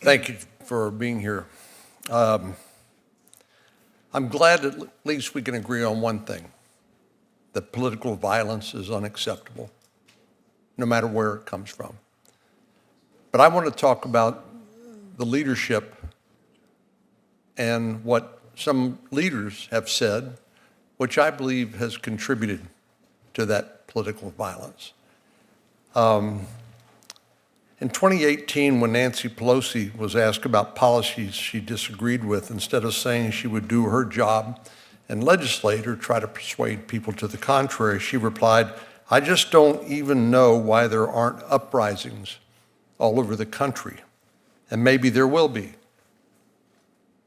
Thank you for being here. I'm glad at least we can agree on one thing, that political violence is unacceptable, no matter where it comes from. But I want to talk about the leadership and what some leaders have said, which I believe has contributed to that political violence. In 2018, when Nancy Pelosi was asked about policies she disagreed with, instead of saying she would do her job and legislate or try to persuade people to the contrary, she replied, "I just don't even know why there aren't uprisings all over the country, and maybe there will be."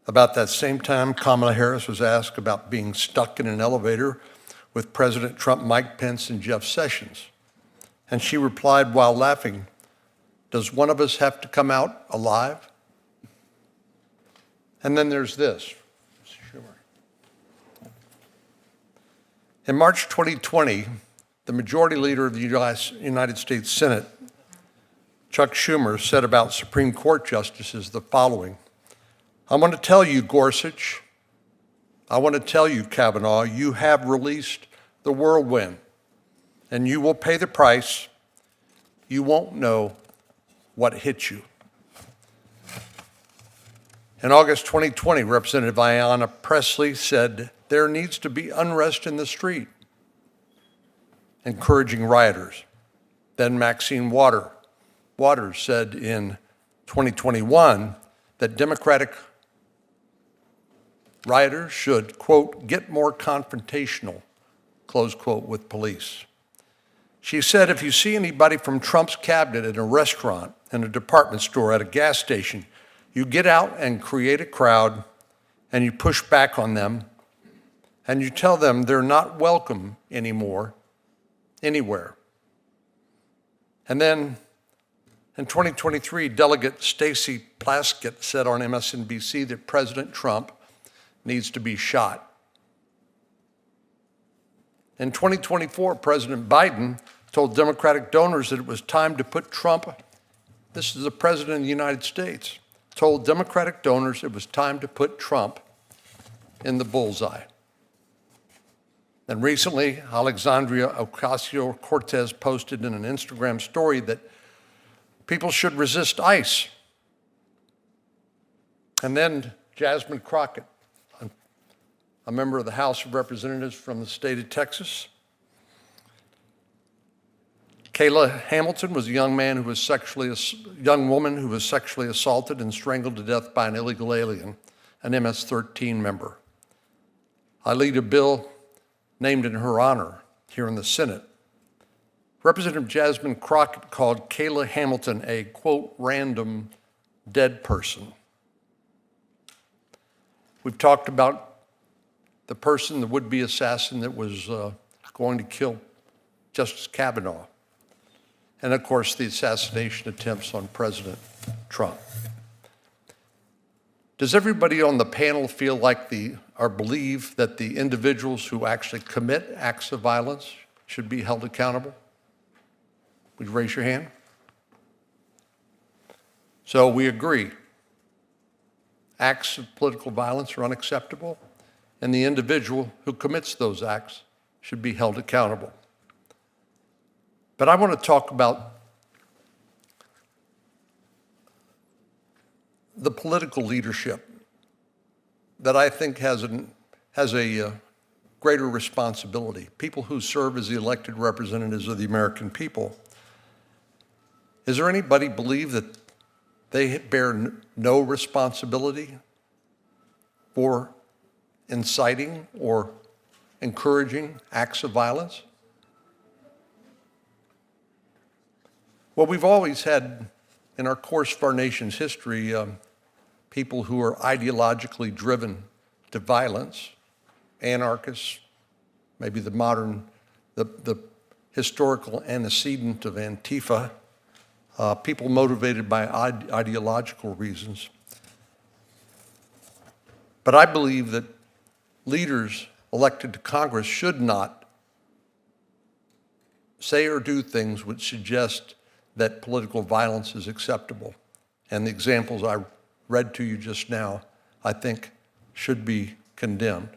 About that same time, Kamala Harris was asked about being stuck in an elevator with President Trump, Mike Pence, and Jeff Sessions. And she replied while laughing, "Does one of us have to come out alive?" And then there's this, Schumer. In March 2020, the majority leader of the United States Senate, Chuck Schumer, said about Supreme Court justices the following: "I want to tell you, Gorsuch, I want to tell you, Kavanaugh, you have released the whirlwind, and you will pay the price. You won't know what hit you." In August 2020, Representative Ayanna Pressley said, "There needs to be unrest in the street," encouraging rioters. Then Maxine Waters said in 2021 that Democratic rioters should, quote, "get more confrontational," close quote, with police. She said, "If you see anybody from Trump's cabinet in a restaurant, in a department store, at a gas station, you get out and create a crowd and you push back on them and you tell them they're not welcome anymore, anywhere." And then in 2023, Delegate Stacey Plaskett said on MSNBC that President Trump needs to be shot. In 2024, President Biden told Democratic donors that it was time to put Trump, this is the President of the United States, told Democratic donors it was time to put Trump in the bullseye. And recently, Alexandria Ocasio-Cortez posted in an Instagram story that people should resist ICE. And then Jasmine Crockett, a member of the House of Representatives from the state of Texas. Kayla Hamilton was a young woman who was sexually assaulted and strangled to death by an illegal alien, an MS-13 member. I lead a bill named in her honor here in the Senate. Representative Jasmine Crockett called Kayla Hamilton a, quote, "random dead person." We've talked about the person, the would-be assassin that was going to kill Justice Kavanaugh, and of course the assassination attempts on President Trump. Does everybody on the panel feel like or believe that the individuals who actually commit acts of violence should be held accountable? Would you raise your hand? So we agree. Acts of political violence are unacceptable, and the individual who commits those acts should be held accountable. But I want to talk about the political leadership that I think has a greater responsibility, people who serve as the elected representatives of the American people. Is there anybody believe that they bear no responsibility for inciting or encouraging acts of violence? Well, we've always had, in our course of our nation's history, people who are ideologically driven to violence, anarchists, maybe the historical antecedent of Antifa, people motivated by ideological reasons. But I believe that leaders elected to Congress should not say or do things which suggest that political violence is acceptable. And the examples I read to you just now, I think, should be condemned.